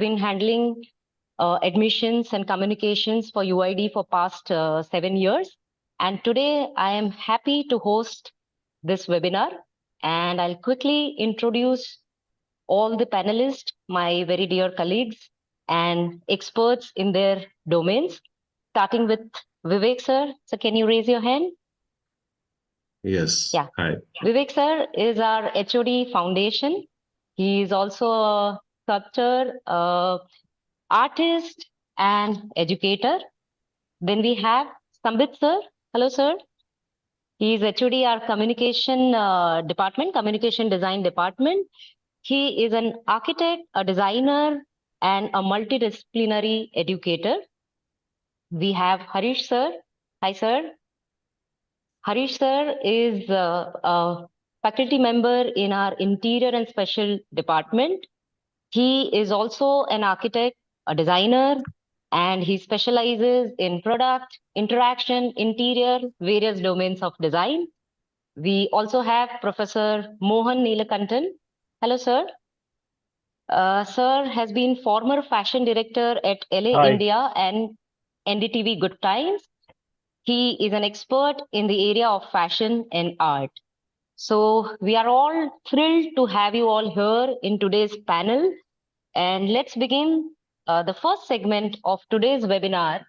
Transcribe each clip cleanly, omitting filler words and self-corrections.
been handling admissions and communications for UID for past 7 years. And today I am happy to host this webinar. And I'll quickly introduce all the panelists, my very dear colleagues and experts in their domains, starting with Vivek sir. So can you raise your hand? Yes. Yeah. Hi. Vivek sir is our HOD foundation. He is also a sculptor, artist, and educator. Then we have Sambit sir. Hello, sir. He is HOD our communication department, communication design department. He is an architect, a designer, and a multidisciplinary educator. We have Hariesh sir. Hi, sir. Hariesh sir is a faculty member in our interior and special department. He is also an architect, a designer, and he specializes in product, interaction, interior, various domains of design. We also have Professor Mohan Neelakantan. Hello, sir. Sir has been former fashion director at LA Hi. India and NDTV Good Times. He is an expert in the area of fashion and art. So we are all thrilled to have you all here in today's panel. And let's begin the first segment of today's webinar,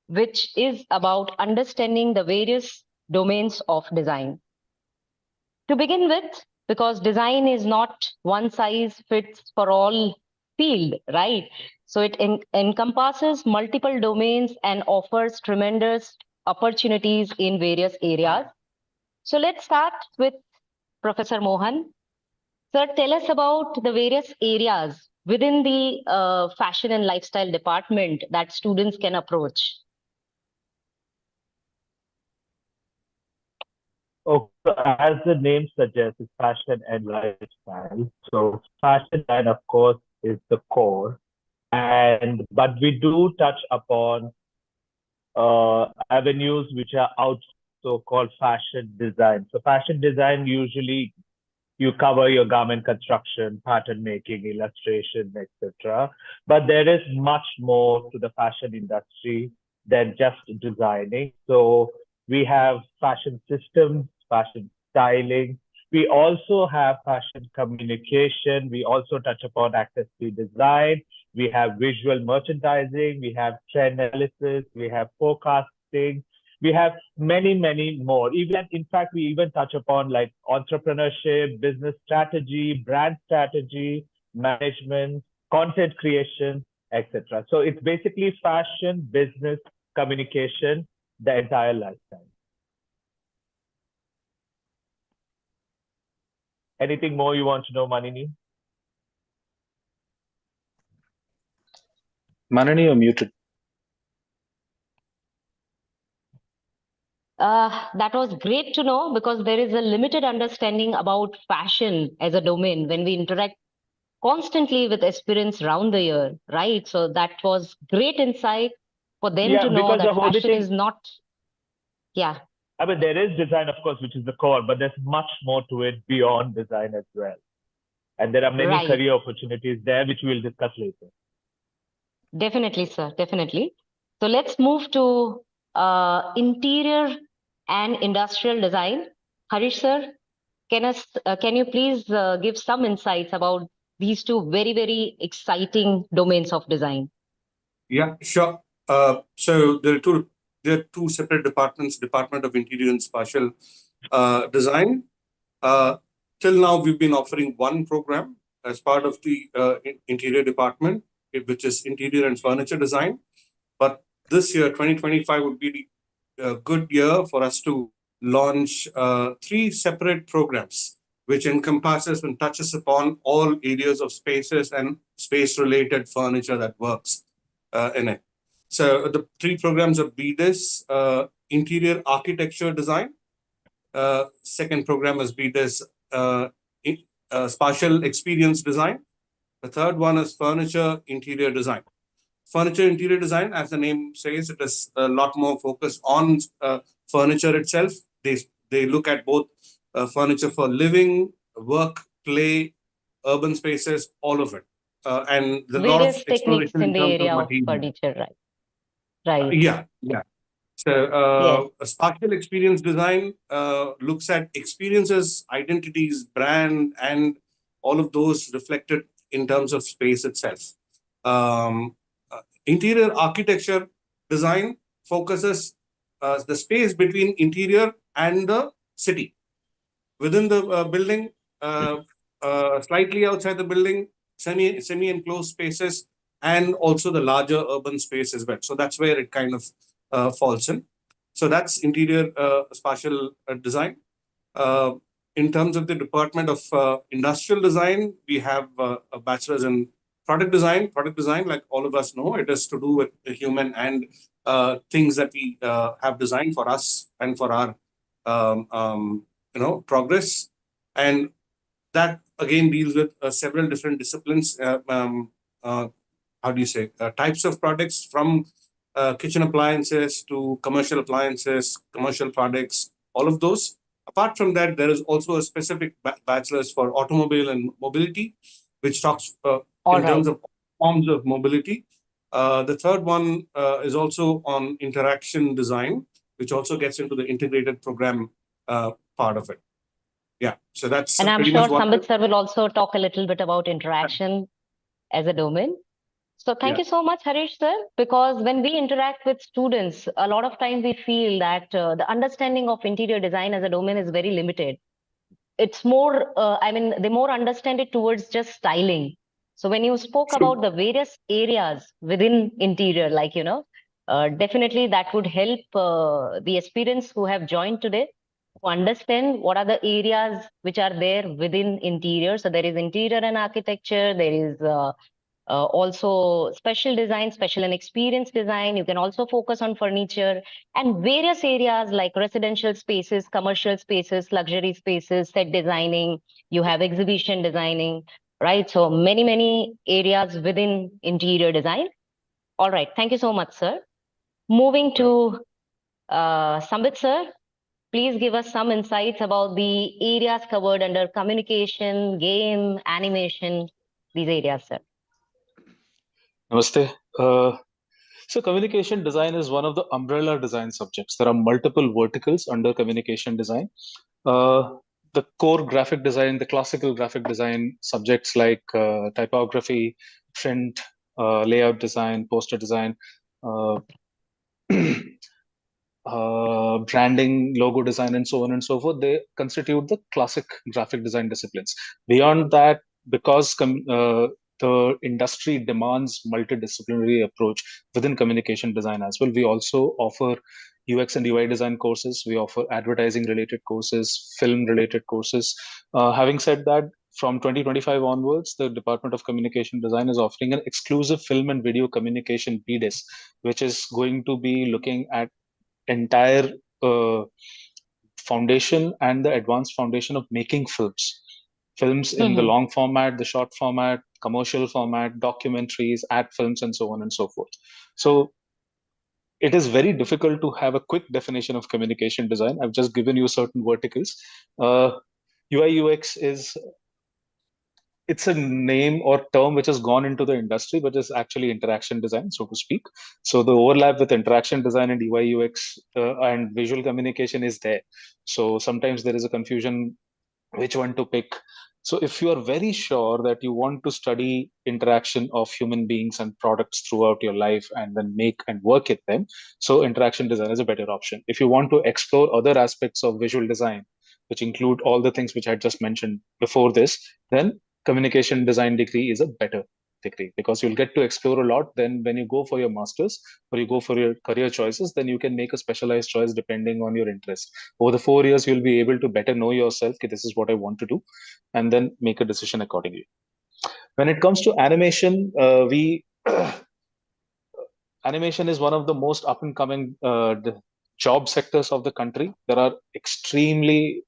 which is about understanding the various domains of design. To begin with, because design is not one size fits for all field, right? So it encompasses multiple domains and offers tremendous opportunities in various areas. So let's start with Professor Mohan. Sir, tell us about the various areas within the fashion and lifestyle department that students can approach. Okay, so as the name suggests, it's fashion and lifestyle. So fashion design, of course, is the core. But we do touch upon avenues which are also called fashion design. So fashion design, usually you cover your garment construction, pattern making, illustration, etc. But there is much more to the fashion industry than just designing. So we have fashion systems, fashion styling. We also have fashion communication. We also touch upon accessory design. We have visual merchandising. We have trend analysis. We have forecasting. We have many, many more. Even, in fact, we even touch upon like entrepreneurship, business strategy, brand strategy, management, content creation, etc. So it's basically fashion, business, communication, the entire lifestyle. Anything more you want to know, Manini? Manini, you're muted. That was great to know because there is a limited understanding about fashion as a domain when we interact constantly with aspirants around the year, right? So that was great insight for them to know that fashion is not, yeah. I mean, there is design, of course, which is the core, but there's much more to it beyond design as well. And there are many career opportunities there, which we'll discuss later. Definitely, sir, definitely. So let's move to interior and industrial design. Hariesh, sir, can you please give some insights about these two very, very exciting domains of design? Yeah, sure. So there are two separate departments, Department of Interior and Spatial Design. Till now, we've been offering one program as part of the interior department, which is Interior and Furniture Design. But this year, 2025, would be a good year for us to launch three separate programs, which encompasses and touches upon all areas of spaces and space-related furniture that works in it. So the three programs are BDIS, Interior Architecture Design. Second program is BDIS, Spatial Experience Design. The third one is Furniture Interior Design. Furniture Interior Design, as the name says, it is a lot more focused on furniture itself. They look at both furniture for living, work, play, urban spaces, all of it. and there's a lot of Various techniques exploration in in the terms of area of material. furniture, right? Right. Yeah. So, Yes. a spatial experience design looks at experiences, identities, brand, and all of those reflected in terms of space itself. Interior architecture design focuses the space between interior and the city. Within the building, slightly outside the building, semi-enclosed spaces, and also the larger urban space as well. So that's where it kind of falls in. So that's interior spatial design. Uh, in terms of the Department of Industrial Design, we have a bachelor's in product design. Product design, like all of us know, it has to do with the human and things that we have designed for us and for our progress. And that again deals with several different disciplines. How do you say? Types of products, from kitchen appliances to commercial appliances, commercial products, all of those. Apart from that, there is also a specific bachelor's for automobile and mobility, which talks All in terms right. of forms of mobility. The third one is also on interaction design, which also gets into the integrated program part of it. Yeah, so that's And I'm pretty sure much what. Sambit sir will also talk a little bit about interaction as a domain. So thank Yeah. you so much, Hariesh sir, because when we interact with students, a lot of time we feel that the understanding of interior design as a domain is very limited. It's more, they more understand it towards just styling. So when you spoke True. about the various areas within interior, definitely that would help the aspirants who have joined today to understand what are the areas which are there within interior. So there is interior and architecture, there is also special design, special and experience design. You can also focus on furniture and various areas like residential spaces, commercial spaces, luxury spaces, set designing. You have exhibition designing, right? So many areas within interior design. All right. Thank you so much, sir. Moving to Sambit, sir. Please give us some insights about the areas covered under communication, game, animation, these areas, sir. Namaste. So communication design is one of the umbrella design subjects. There are multiple verticals under communication design. The core graphic design, the classical graphic design subjects like typography, print, layout design, poster design, uh, branding, logo design, and so on and so forth, they constitute the classic graphic design disciplines. Beyond that, because the industry demands multidisciplinary approach within communication design as well, we also offer UX and UI design courses. We offer advertising related courses, film related courses. Having said that, from 2025 onwards, the Department of Communication Design is offering an exclusive film and video communication BDIS, which is going to be looking at entire foundation and the advanced foundation of making films in the long format, the short format, commercial format, documentaries, ad films, and so on and so forth. So it is very difficult to have a quick definition of communication design. I've just given you certain verticals. UI UX is, it's a name or term which has gone into the industry, but is actually interaction design, so to speak. So the overlap with interaction design and UI UX and visual communication is there. So sometimes there is a confusion which one to pick. So if you are very sure that you want to study interaction of human beings and products throughout your life and then make and work at them, so interaction design is a better option. If you want to explore other aspects of visual design, which include all the things which I just mentioned before this, then communication design degree is a better degree, because you'll get to explore a lot. Then when you go for your masters or you go for your career choices, then you can make a specialized choice depending on your interest. Over the 4 years, you'll be able to better know yourself, okay, this is what I want to do, and then make a decision accordingly. When it comes to animation, we animation is one of the most up and coming job sectors of the country. There are extremely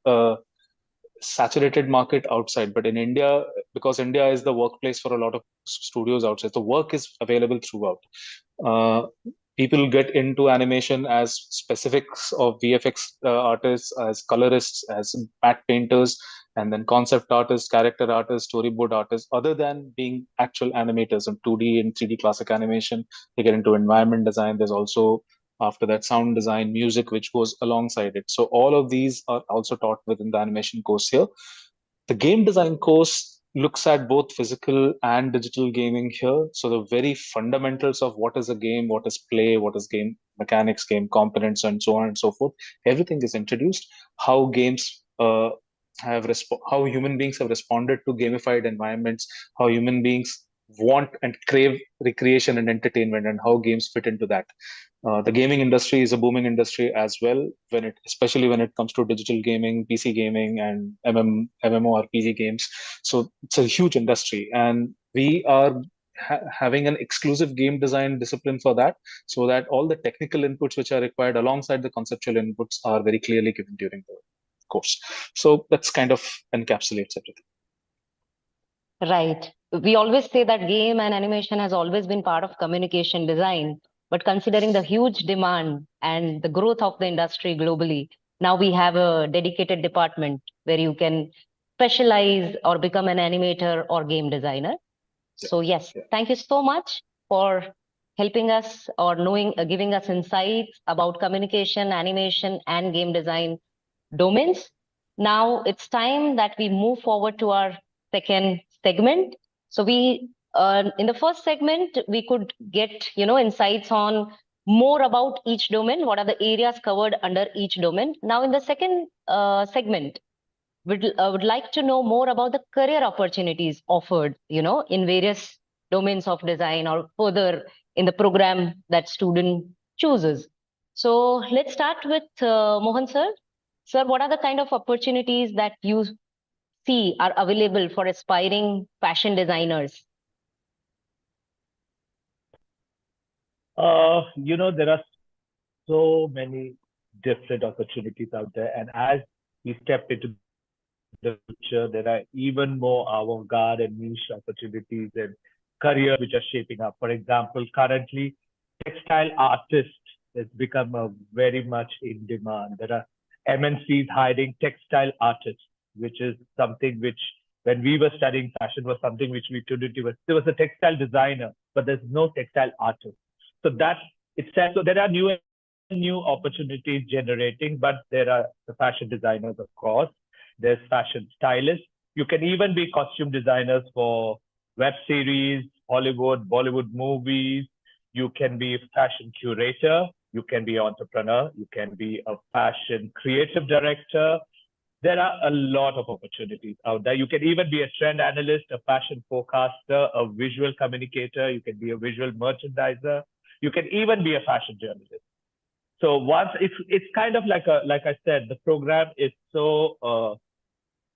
saturated market outside, but in India, because India is the workplace for a lot of studios outside, the work is available throughout. uh, People get into animation as specifics of VFX artists, as colorists, as matte painters, and then concept artists, character artists, storyboard artists. Other than being actual animators in 2D and 3D classic animation, they get into environment design. There's also, after that, sound design, music, which goes alongside it. So all of these are also taught within the animation course here. The game design course looks at both physical and digital gaming here. So the very fundamentals of what is a game, what is play, what is game mechanics, game components, and so on and so forth, everything is introduced. How games how human beings have responded to gamified environments, how human beings want and crave recreation and entertainment, and how games fit into that. The gaming industry is a booming industry as well, especially when it comes to digital gaming, PC gaming, and MMORPG games. So it's a huge industry, and we are having an exclusive game design discipline for that, so that all the technical inputs which are required alongside the conceptual inputs are very clearly given during the course. So that's kind of encapsulates everything. Right. We always say that game and animation has always been part of communication design, but considering the huge demand and the growth of the industry globally, now we have a dedicated department where you can specialize or become an animator or game designer. So yes, thank you so much for helping us or giving us insights about communication, animation, and game design domains. Now it's time that we move forward to our second segment. So in the first segment, we could get, insights on more about each domain. What are the areas covered under each domain? Now in the second segment, would like to know more about the career opportunities offered, in various domains of design or further in the program that student chooses. So let's start with Mohan sir. Sir, what are the kind of opportunities that you see are available for aspiring fashion designers? There are so many different opportunities out there. And as we step into the future, there are even more avant-garde and niche opportunities and careers which are shaping up. For example, currently, textile artist has become a very much in demand. There are MNCs hiring textile artists, which is something which, when we were studying fashion, was something which we couldn't even. There was a textile designer, but there's no textile artist. So that itself, so there are new opportunities generating, but there are the fashion designers, of course. There's fashion stylists. You can even be costume designers for web series, Hollywood, Bollywood movies. You can be a fashion curator. You can be an entrepreneur. You can be a fashion creative director. There are a lot of opportunities out there. You can even be a trend analyst, a fashion forecaster, a visual communicator. You can be a visual merchandiser. You can even be a fashion journalist. So once it's kind of like I said, the program is so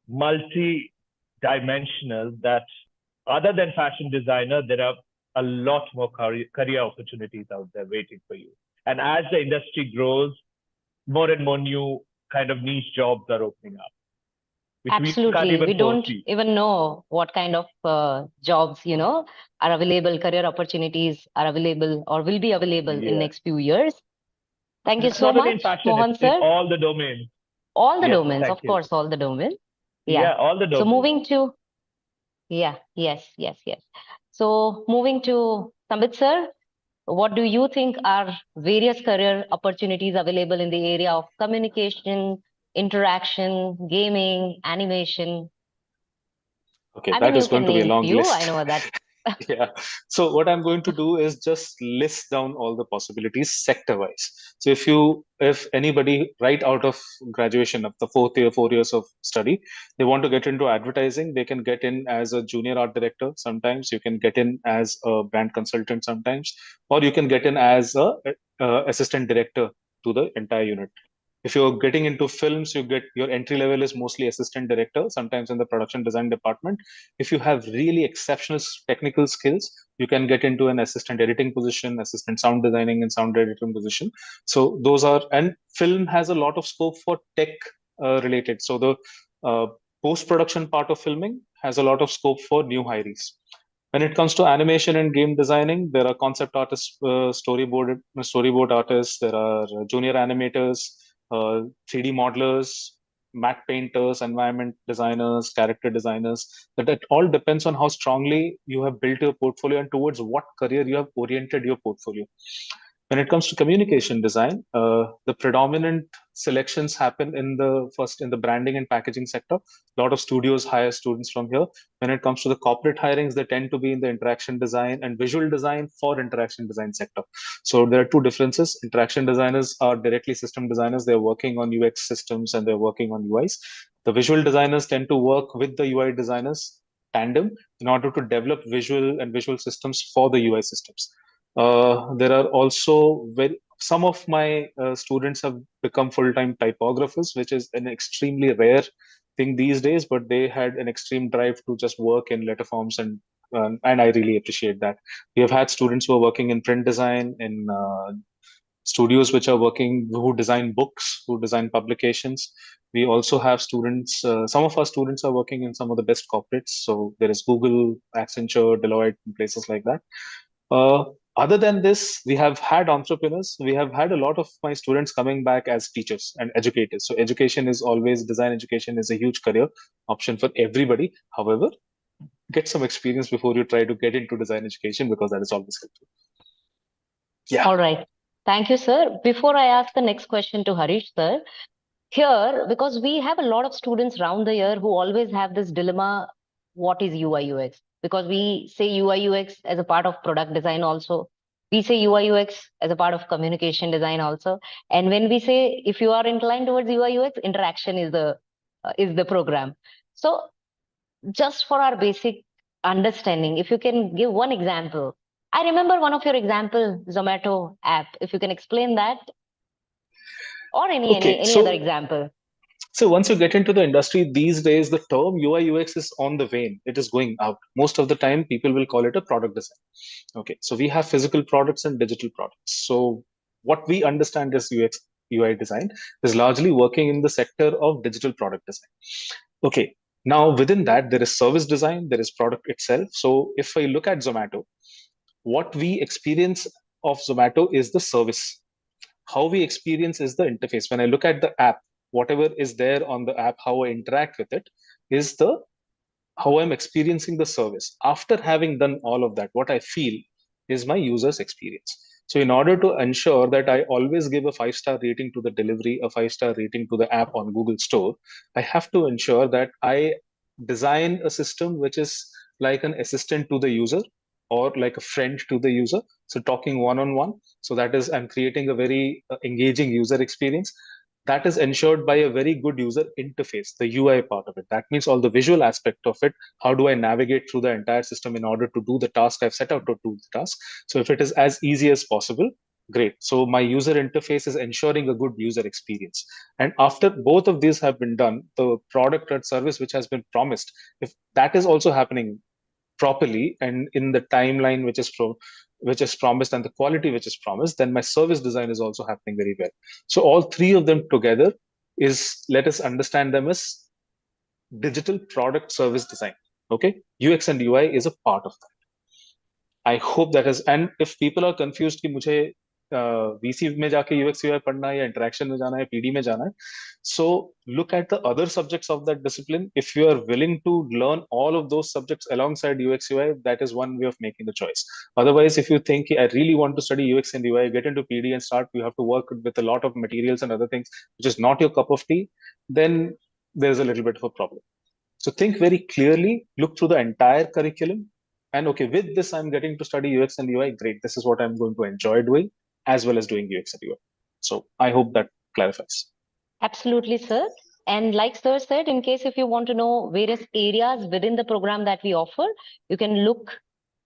multi-dimensional that other than fashion designer, there are a lot more career opportunities out there waiting for you. And as the industry grows, more and more new kind of niche jobs are opening up. Absolutely. We don't even know what kind of jobs, are available, career opportunities are available or will be available in next few years. Thank you so much, Mohan sir. In all the domains. All the domains, of course, all the domains. Yeah, all the domains. So moving to, yes. So moving to Sambit sir, what do you think are various career opportunities available in the area of communication, interaction, gaming, animation? Okay, that is going to be a long list. I know that. Yeah. So what I'm going to do is just list down all the possibilities sector-wise. So if anybody right out of graduation of the 4 years of study, they want to get into advertising, they can get in as a junior art director. Sometimes you can get in as a brand consultant sometimes, or you can get in as a assistant director to the entire unit. If you're getting into films, your entry level is mostly assistant director, sometimes in the production design department. If you have really exceptional technical skills, you can get into an assistant editing position, assistant sound designing and sound editing position. So those are, and film has a lot of scope for tech related. So the post-production part of filming has a lot of scope for new hires. When it comes to animation and game designing, there are concept artists, storyboard artists, there are junior animators, 3D modelers, matte painters, environment designers, character designers. That it all depends on how strongly you have built your portfolio and towards what career you have oriented your portfolio. When it comes to communication design, the predominant selections happen in the branding and packaging sector. A lot of studios hire students from here. When it comes to the corporate hirings, they tend to be in the interaction design and visual design for interaction design sector. So there are two differences. Interaction designers are directly system designers. They're working on UX systems and they're working on UIs. The visual designers tend to work with the UI designers tandem in order to develop visual systems for the UI systems. There are also some of my students have become full-time typographers, which is an extremely rare thing these days, but they had an extreme drive to just work in letter forms, and I really appreciate that. We have had students who are working in print design, in studios who design books, who design publications. We also have students, some of our students are working in some of the best corporates. So there is Google, Accenture, Deloitte, and places like that. Other than this, we have had entrepreneurs. We have had a lot of my students coming back as teachers and educators. So design education is a huge career option for everybody. However, get some experience before you try to get into design education, because that is always helpful. Yeah. All right. Thank you, sir. Before I ask the next question to Hariesh, sir, here, because we have a lot of students around the year who always have this dilemma, what is UI UX? Because we say UI UX as a part of product design also. We say UI UX as a part of communication design also. And when we say if you are inclined towards UI UX, interaction is the program. So just for our basic understanding, if you can give one example. I remember one of your example, Zomato app. If you can explain that, or any other example. So once you get into the industry these days, the term UI UX is on the wane. It is going out. Most of the time, people will call it a product design. Okay, so we have physical products and digital products. So what we understand as UX UI design is largely working in the sector of digital product design. Okay, now within that, there is service design, there is product itself. So if I look at Zomato, what we experience of Zomato is the service. How we experience is the interface. When I look at the app, whatever is there on the app, how I interact with it is how I'm experiencing the service. After having done all of that, what I feel is my user's experience. So in order to ensure that I always give a 5-star rating to the delivery, a 5-star rating to the app on Google Store, I have to ensure that I design a system which is like an assistant to the user, or like a friend to the user. So talking one-on-one. So that is, I'm creating a very engaging user experience. That is ensured by a very good user interface, the UI part of it. That means all the visual aspect of it. How do I navigate through the entire system in order to do the task I've set out to do the task? So if it is as easy as possible, great. So my user interface is ensuring a good user experience. And after both of these have been done, the product or service which has been promised, if that is also happening properly and in the timeline which is promised and the quality which is promised, then my service design is also happening very well. So all three of them together let us understand them as digital product service design. Okay, UX and UI is a part of that. I hope that is, and if people are confused कि मुझे VC में जाके UX UI पढ़ना है या interaction में जाना है, PD में जाना है, so look at the other subjects of that discipline. If you are willing to learn all of those subjects alongside UX UI, that is one way of making the choice. Otherwise, if you think I really want to study UX and UI, get into PD and you have to work with a lot of materials and other things, which is not your cup of tea, then there's a little bit of a problem. So think very clearly, look through the entire curriculum. And okay, with this, I'm getting to study UX and UI. Great. This is what I'm going to enjoy doing, as well as doing UX and UI. So I hope that clarifies. Absolutely, sir. And like sir said, in case if you want to know various areas within the program that we offer, you can look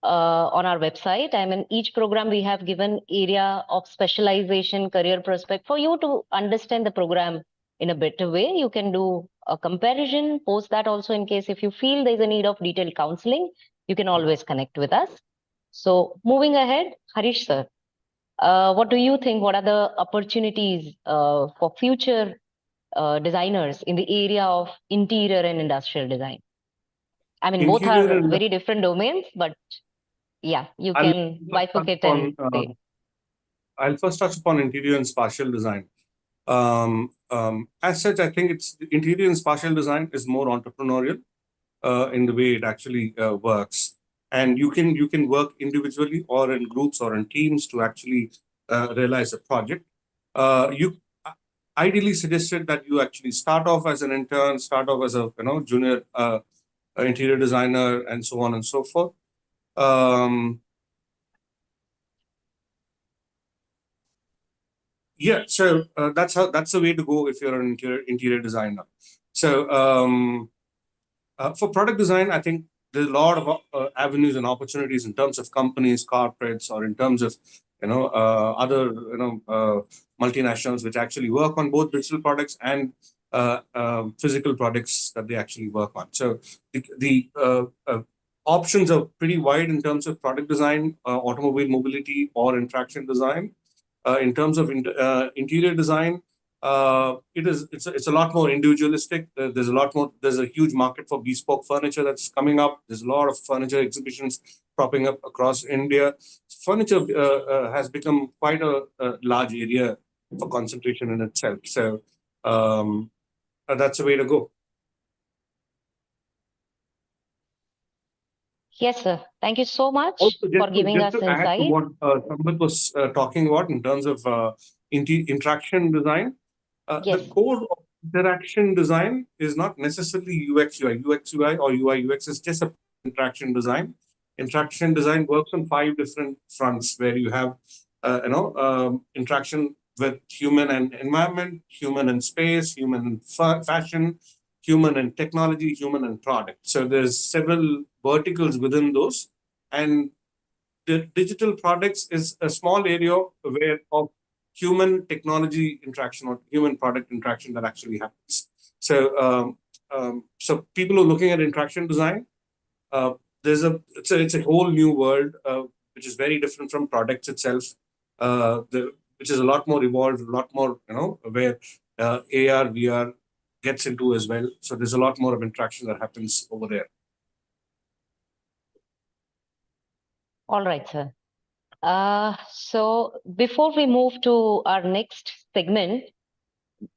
on our website. I mean, each program we have given area of specialization, career prospect for you to understand the program in a better way. You can do a comparison, post that also in case if you feel there's a need of detailed counseling, you can always connect with us. So moving ahead, Hariesh sir, what do you think? What are the opportunities for future designers in the area of interior and industrial design? I mean, both are very different domains, but yeah, you can bifurcate and say. I'll first touch upon interior and spatial design. As such, I think it's interior and spatial design is more entrepreneurial in the way it actually works, and you can work individually or in groups or in teams to actually realize a project. You ideally suggested that you actually start off as an intern, start off as a junior interior designer, and so on and so forth. Yeah, so that's the way to go if you're an interior designer. So for product design, I think there's a lot of avenues and opportunities in terms of companies, corporates, or in terms of other multinationals which actually work on both digital products and physical products that they actually work on. So the options are pretty wide in terms of product design, automobile mobility, or interaction design. In terms of interior design, it's a lot more individualistic. There's a huge market for bespoke furniture that's coming up. There's a lot of furniture exhibitions propping up across India. Furniture has become quite a large area for concentration in itself. So that's the way to go. Yes, sir. Thank you so much Also, for giving just us to add to insight. what Sambit was talking about in terms of interaction design, the Yes. core of interaction design is not necessarily UX UI. UX UI or UI UX is just a interaction design. Interaction design works on 5 different fronts where you have interaction with human and environment, human and space, human and fashion, human and technology, human and product. So there's several verticals within those, and the digital products is a small area where of human technology interaction or human product interaction that actually happens. So people who are looking at interaction design, uh, it's a whole new world which is very different from products itself. Which is a lot more evolved, a lot more where AR VR gets into as well. So there's a lot more of interaction that happens over there. All right, sir. So before we move to our next segment,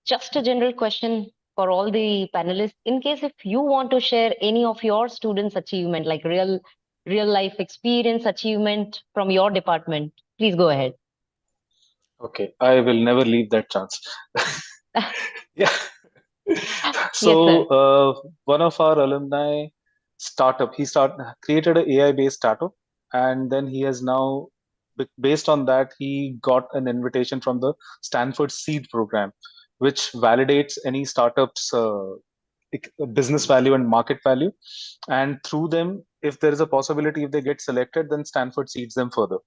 just a general question for all the panelists. In case if you want to share any of your students' achievement, like real life experience achievement from your department, please go ahead. Okay, I will never leave that chance. Yeah. Yes, sir. One of our alumni startup, created an AI-based startup, and then he has now, based on that, he got an invitation from the Stanford Seed Program, which validates any startup's business value and market value. And through them, if there is a possibility, if they get selected, then Stanford seeds them further.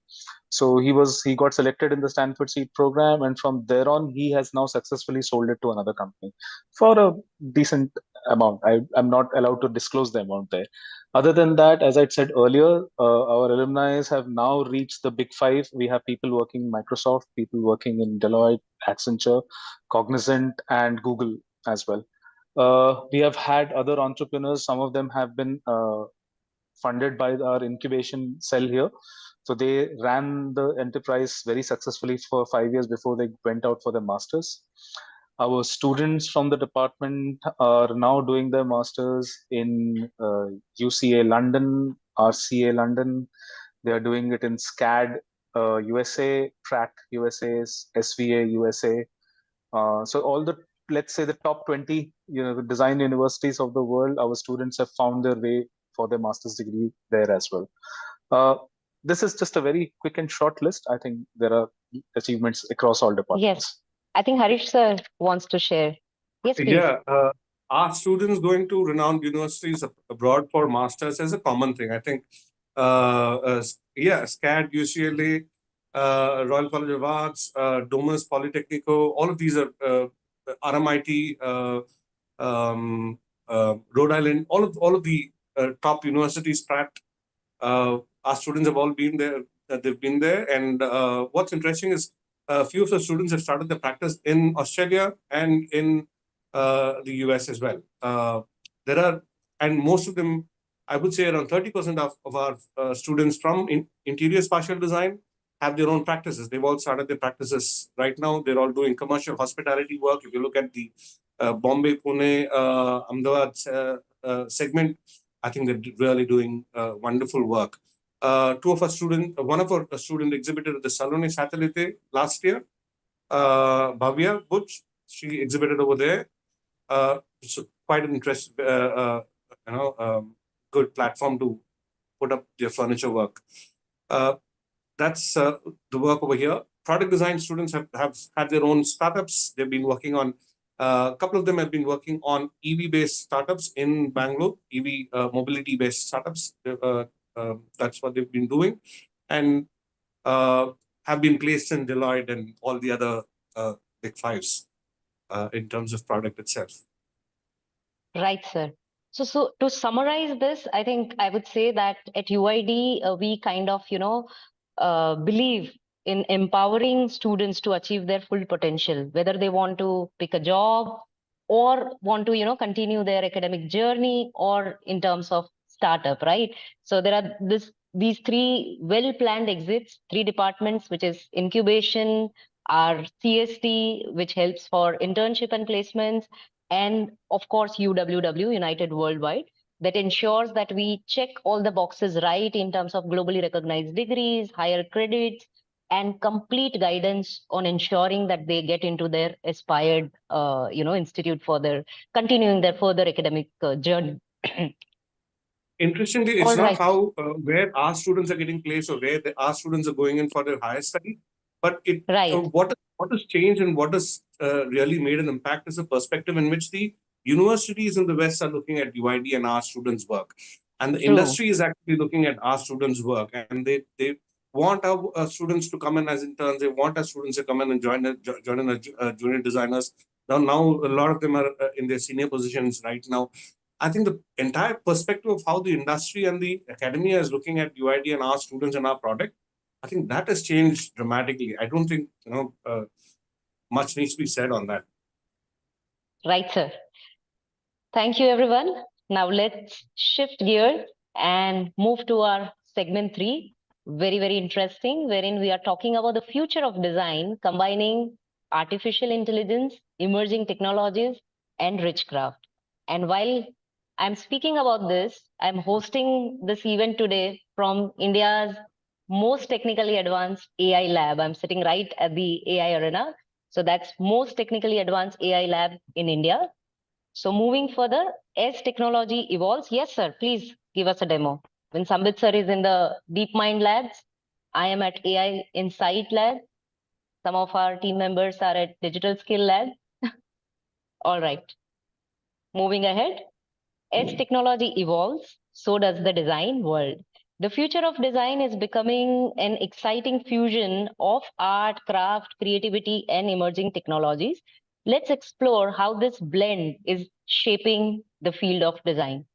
So he got selected in the Stanford Seed Program, and from there on, he has now successfully sold it to another company for a decent amount. I'm not allowed to disclose the amount there. Other than that, as I said earlier, our alumni have now reached the big 5. We have people working in Microsoft, people working in Deloitte, Accenture, Cognizant, and Google as well. We have had other entrepreneurs. Some of them have been funded by our incubation cell here. So they ran the enterprise very successfully for 5 years before they went out for their masters. Our students from the department are now doing their masters in UCA London, RCA London. They are doing it in SCAD USA, Track USA, SVA USA. So all the, let's say, the top 20 the design universities of the world, our students have found their way for their master's degree there as well. This is just a very quick and short list. I think there are achievements across all departments. Yes, I think Hariesh sir wants to share. Yes, please. Yeah, our students going to renowned universities abroad for masters is a common thing. I think, SCAD, UCLA, Royal College of Arts, Domus, Polytechnico, all of these are RMIT, Rhode Island, all of the top universities. Pratt, our students have all been there. They've been there, and what's interesting is a few of the students have started their practice in Australia and in the US as well. There are, and most of them, I would say around 30% of our students from interior spatial design have their own practices. They've all started their practices right now. They're all doing commercial hospitality work. If you look at the Bombay, Pune, Ahmedabad segment, I think they're really doing wonderful work. Two of our students, one of our students exhibited at the Salone Satellite last year. Bhavya Butch, she exhibited over there. It's quite an good platform to put up their furniture work. That's the work over here. Product design students have had their own startups. They've been working on, a couple of them have been working on EV-based startups in Bangalore, EV mobility-based startups. That's what they've been doing. And have been placed in Deloitte and all the other big fives in terms of product itself. Right, sir. So to summarize this, I think I would say that at UID, we kind of, believe in empowering students to achieve their full potential, whether they want to pick a job or want to, continue their academic journey or in terms of startup, right? So there are these three well-planned exits, three departments, which is incubation, our CST, which helps for internship and placements, and of course UWW, United Worldwide, that ensures that we check all the boxes right in terms of globally recognized degrees, higher credits, and complete guidance on ensuring that they get into their aspired institute for their continuing their further academic journey. Interestingly, it's All not right. how where our students are getting placed or where our students are going in for their higher study, but Right. What has changed and what has really made an impact is the perspective in which the universities in the West are looking at UID and our students' work, and the True. industry is actually looking at our students' work, and they want our students to come in as interns. They want our students to come in and join as junior designers. Now a lot of them are in their senior positions right now. I think the entire perspective of how the industry and the academia is looking at UID and our students and our product, I think that has changed dramatically. I don't think much needs to be said on that. Right, sir. Thank you, everyone. Now let's shift gears and move to our segment 3. Very, very interesting, wherein we are talking about the future of design, combining artificial intelligence, emerging technologies, and rich craft. And while I'm speaking about this, I'm hosting this event today from India's most technically advanced AI lab. I'm sitting right at the AI arena. So that's most technically advanced AI lab in India. So moving further, as technology evolves, yes, sir, please give us a demo. When Sambit sir is in the DeepMind labs, I am at AI Insight lab. Some of our team members are at Digital Skill lab. All right. Moving ahead, as technology evolves, so does the design world. The future of design is becoming an exciting fusion of art, craft, creativity, and emerging technologies. Let's explore how this blend is shaping the field of design.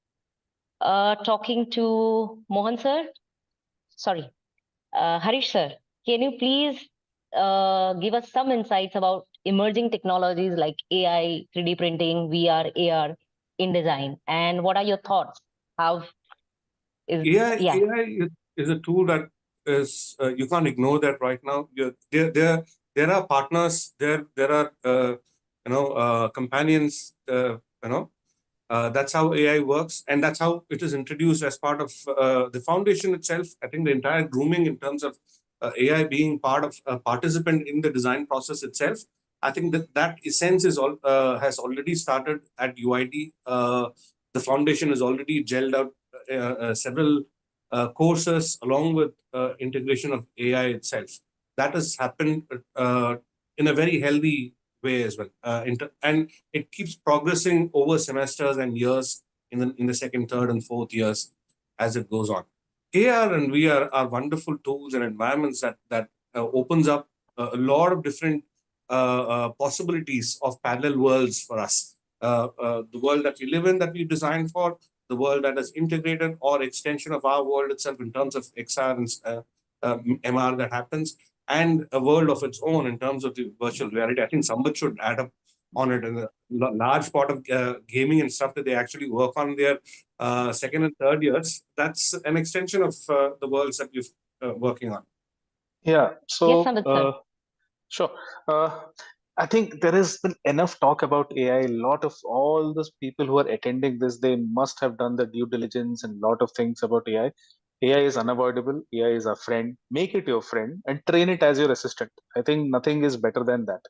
Talking to Mohan sir, sorry, Harish sir, can you please give us some insights about emerging technologies like AI, 3D printing, VR, AR in design, and what are your thoughts? How is AI is a tool that is you can't ignore that right now. There are partners. There are companions. That's how AI works, and that's how it is introduced as part of the foundation itself. I think the entire grooming in terms of AI being part of a participant in the design process itself. I think that essence is all has already started at UID. The foundation has already gelled out several courses along with integration of AI itself. That has happened in a very healthy way as well, and it keeps progressing over semesters and years in the second, third, and fourth years as it goes on. AR and VR are wonderful tools and environments that opens up a lot of different possibilities of parallel worlds for us. The world that we live in, that we designed for, the world that is integrated or extension of our world itself in terms of XR and MR that happens, and a world of its own in terms of the virtual reality. I think somebody should add up on it. And a large part of gaming and stuff that they actually work on their second and third years, that's an extension of the worlds that we're working on. Yeah. Yes, So, Sambit sir. sure. I think there has been enough talk about AI. A lot of all those people who are attending this, they must have done the due diligence and lot of things about AI. AI is unavoidable. AI is a friend. Make it your friend and train it as your assistant. I think nothing is better than that.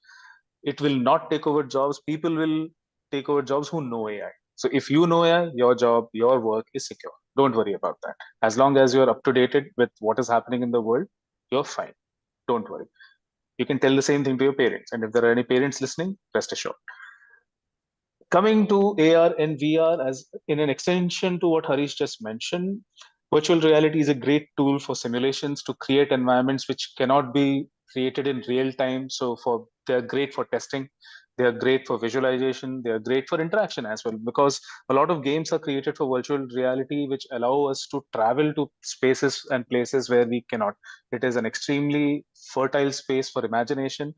It will not take over jobs. People will take over jobs who know AI. So if you know AI, your job, your work is secure. Don't worry about that. As long as you're up to date with what is happening in the world, you're fine. Don't worry. You can tell the same thing to your parents. And if there are any parents listening, rest assured. Coming to AR and VR, as in an extension to what Harish just mentioned, virtual reality is a great tool for simulations to create environments which cannot be created in real time. So they're great for testing, they are great for visualization, they are great for interaction as well, because a lot of games are created for virtual reality which allow us to travel to spaces and places where we cannot. It is an extremely fertile space for imagination.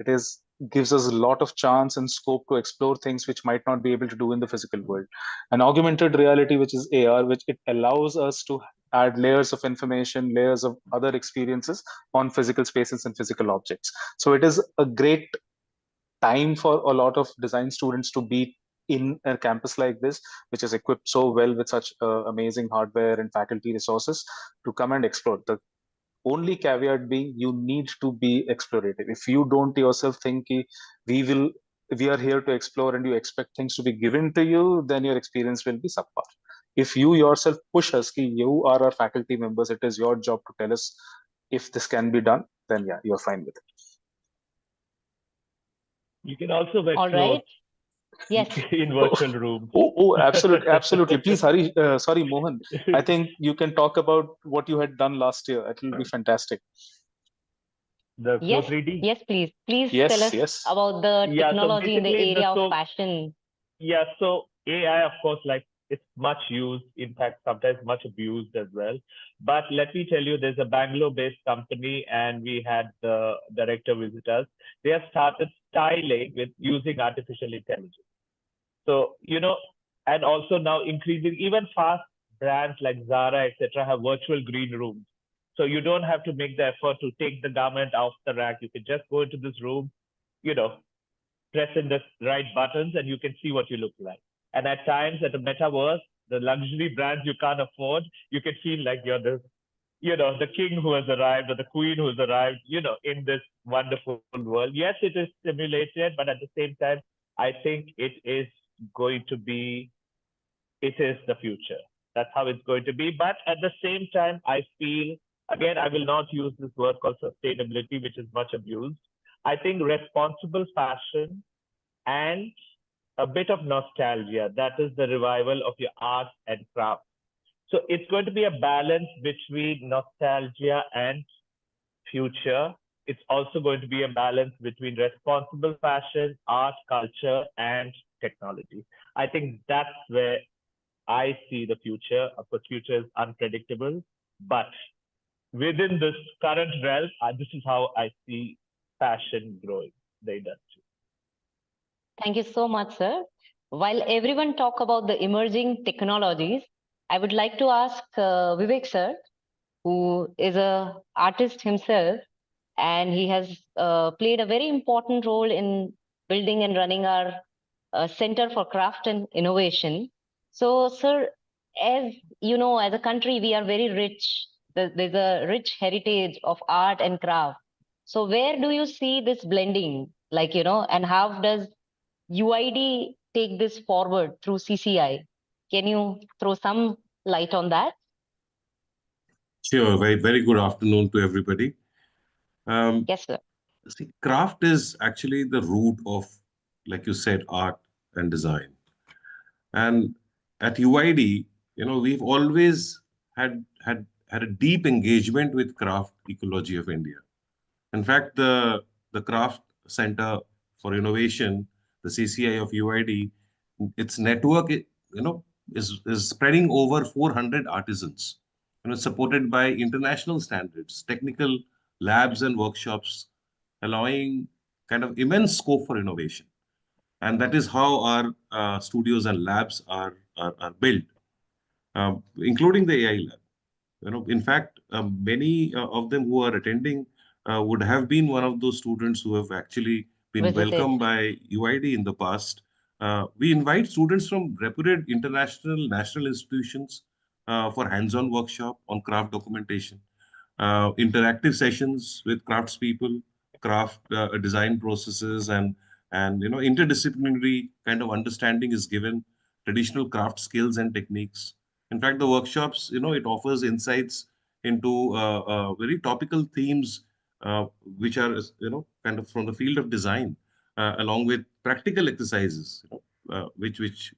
It is gives us a lot of chance and scope to explore things which might not be able to do in the physical world. And augmented reality, which is AR, which it allows us to add layers of information, layers of other experiences on physical spaces and physical objects. So it is a great time for a lot of design students to be in a campus like this, which is equipped so well with such amazing hardware and faculty resources to come and explore. The only caveat being you need to be explorative. If you don't yourself think we will we are here to explore and you expect things to be given to you, then your experience will be subpar. If you yourself push us, you are our faculty members, it is your job to tell us if this can be done, then yeah, you're fine with it. You can also wear All clothes right. Yes. in virtual rooms. Absolutely, absolutely. Please, Hari, sorry, Mohan. I think you can talk about what you had done last year. It will be fantastic. The Flow Yes. 3D. Yes, please. Please tell Yes, us yes. about the Yeah, so technology in the basically area of fashion. so AI, of course, like it's much used, in fact, sometimes much abused as well. But let me tell you, there's a Bangalore-based company, and we had the director visit us. They have started styling with using artificial intelligence. So, and also now increasing, even fast brands like Zara, etc., have virtual green rooms. So you don't have to make the effort to take the garment off the rack. You can just go into this room, you know, press in the right buttons, and you can see what you look like. And at times, at the metaverse, the luxury brands you can't afford, you can feel like you're the king who has arrived or the queen who has arrived, in this wonderful world. Yes, it is simulated, but at the same time, I think it is the future. That's how it's going to be. But at the same time, I feel, again, I will not use this word called sustainability, which is much abused. I think responsible fashion and a bit of nostalgia, that is the revival of your art and craft. So it's going to be a balance between nostalgia and future. It's also going to be a balance between responsible fashion, art, culture, and technology. I think that's where I see the future. Of course, future is unpredictable, but within this current realm, this is how I see fashion growing, the industry. Thank you so much, sir. While everyone talk about the emerging technologies, I would like to ask Vivek, sir, who is a artist himself, and he has played a very important role in building and running our Center for Craft and Innovation. So, sir, as you know, as a country, we are very rich. There's a rich heritage of art and craft. So, where do you see this blending? And how does UID take this forward through CCI? Can you throw some light on that? Sure. Very, very good afternoon to everybody. Um, Yes, sir. See, craft is actually the root of, like you said, art and design. And at UID, we've always had a deep engagement with craft ecology of India. In fact, the Craft Center for Innovation, the CCI of UID, its network, is spreading over 400 artisans. Supported by international standards, technical labs and workshops, allowing kind of immense scope for innovation. And that is how our studios and labs are built, including the AI lab. In fact, many of them who are attending would have been one of those students who have actually been Visited. welcomed by UID in the past. We invite students from reputed international, national institutions for hands-on workshop on craft documentation, interactive sessions with craftspeople, craft design processes, and interdisciplinary kind of understanding is given, traditional craft skills and techniques. In fact, the workshops, it offers insights into very topical themes, which are, kind of from the field of design, along with practical exercises, which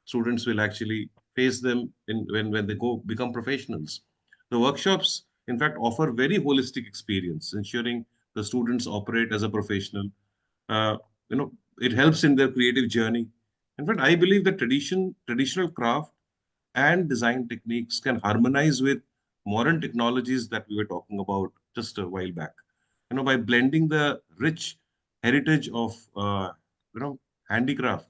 students will actually face them when they go become professionals. The workshops, in fact, offer very holistic experience, ensuring the students operate as a professional. Uh, it helps in their creative journey. In fact, I believe that traditional craft and design techniques can harmonize with modern technologies that we were talking about just a while back. By blending the rich heritage of handicraft,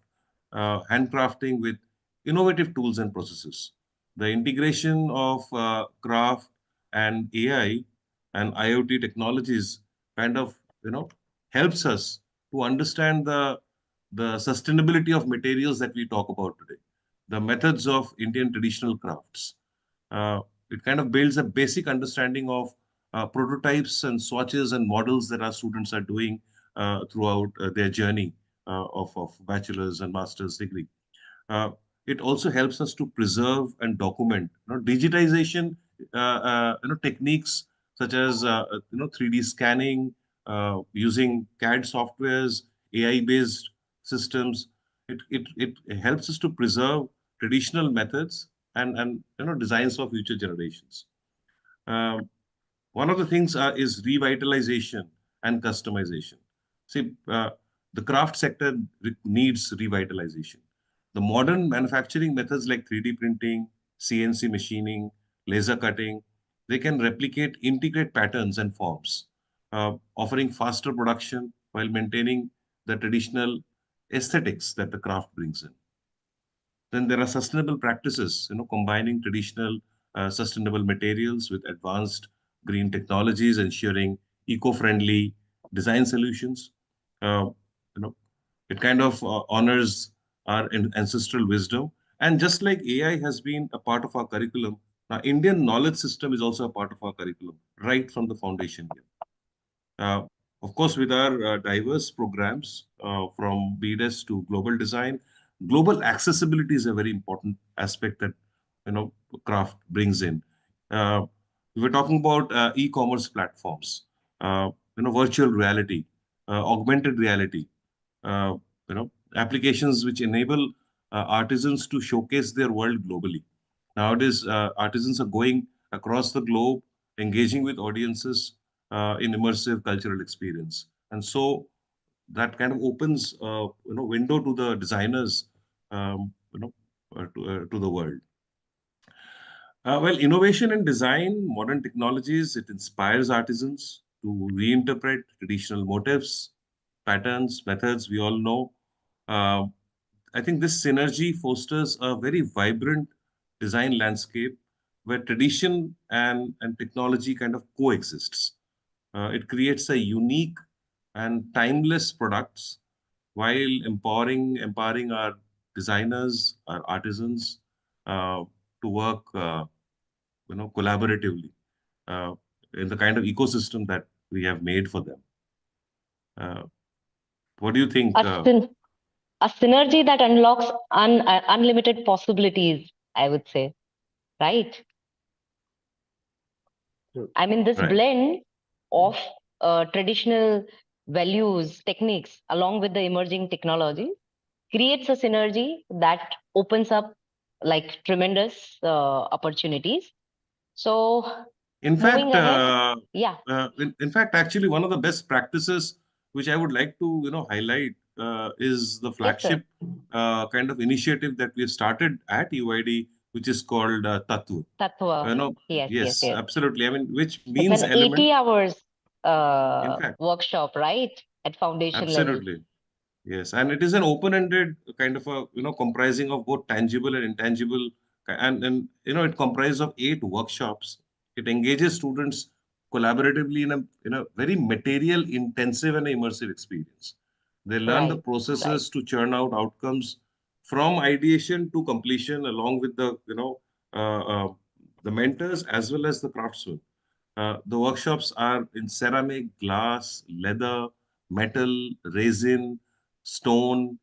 handcrafting with innovative tools and processes. The integration of craft and AI and IoT technologies kind of helps us to understand the sustainability of materials that we talk about today, the methods of Indian traditional crafts. Uh, it kind of builds a basic understanding of prototypes and swatches and models that our students are doing throughout their journey of bachelor's and master's degree. Uh, it also helps us to preserve and document. Digitization, techniques such as 3D scanning, using CAD softwares, AI-based systems. It helps us to preserve traditional methods and designs for future generations. Um, One of the things is revitalization and customization. See, the craft sector needs revitalization. The modern manufacturing methods like 3D printing, CNC machining, laser cutting, they can integrate patterns and forms, offering faster production while maintaining the traditional aesthetics that the craft brings in. Then there are sustainable practices, combining traditional sustainable materials with advanced green technologies, ensuring eco-friendly design solutions. Uh, you know, it kind of honors our ancestral wisdom. And just like AI has been a part of our curriculum, now Indian knowledge system is also a part of our curriculum, right from the foundation here. Uh, of course, with our diverse programs from BDES to global design, global accessibility is a very important aspect that craft brings in. Uh, we were talking about e-commerce platforms, virtual reality, augmented reality, uh, applications which enable artisans to showcase their world globally. Nowadays, artisans are going across the globe, engaging with audiences in immersive cultural experience, and so that kind of opens window to the designers, to the world. Well, innovation and design, modern technologies, it inspires artisans to reinterpret traditional motifs, patterns, methods we all know. Uh, I think this synergy fosters a very vibrant design landscape where tradition and technology kind of coexists. It creates a unique and timeless products while empowering our designers, our artisans uh, to work collaboratively uh, in the kind of ecosystem that we have made for them. Uh, what do you think? A, a synergy that unlocks unlimited possibilities, I would say, right? I mean, this Right. blend of traditional values, techniques, along with the emerging technology, creates a synergy that opens up like tremendous opportunities. So, In moving fact, ahead, yeah, in fact, actually, one of the best practices which I would like to, highlight is the yes, sir. flagship kind of initiative that we have started at UID, which is called Tattva. Tattva. Yes, yes, Yes, yes. absolutely. I mean, which It's means an element. 80 hours In fact, workshop, right? At foundation level. absolutely. Yes, and it is an open-ended kind of a, comprising of both tangible and intangible, and it comprises of 8 workshops. It engages students collaboratively in a very material intensive and immersive experience. They learn the Right. processes to churn out outcomes from ideation to completion, along with uh, uh, the mentors as well as the craftsmen. The workshops are in ceramic, glass, leather, metal, resin, stone,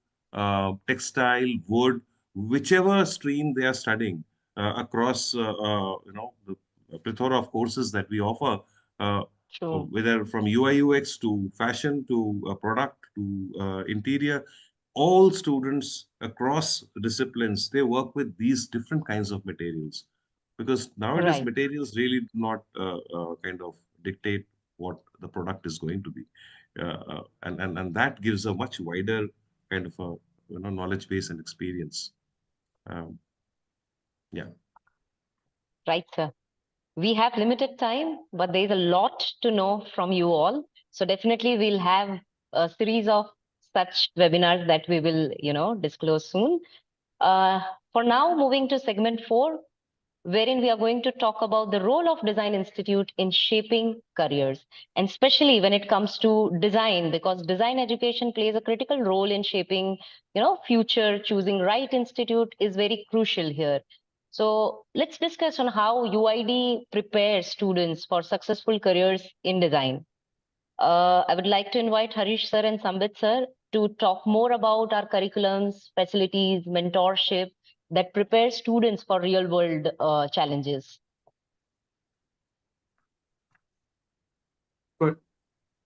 textile, wood, whichever stream they are studying across the plethora of courses that we offer, uh, True. whether from UI UX to fashion to product to interior. All students across disciplines, they work with these different kinds of materials, because nowadays Right. materials really do not kind of dictate what the product is going to be, and that gives a much wider kind of a knowledge base and experience. Um, yeah. Right, sir. We have limited time, but there is a lot to know from you all. So definitely we'll have a series of such webinars that we will, disclose soon. For now, moving to segment 4, wherein we are going to talk about the role of Design Institute in shaping careers, and especially when it comes to design, because design education plays a critical role in shaping, future. Choosing right institute is very crucial here. So let's discuss on how UID prepares students for successful careers in design. I would like to invite Hariesh sir and Sambit sir to talk more about our curriculums, facilities, mentorship that prepare students for real world challenges. Good.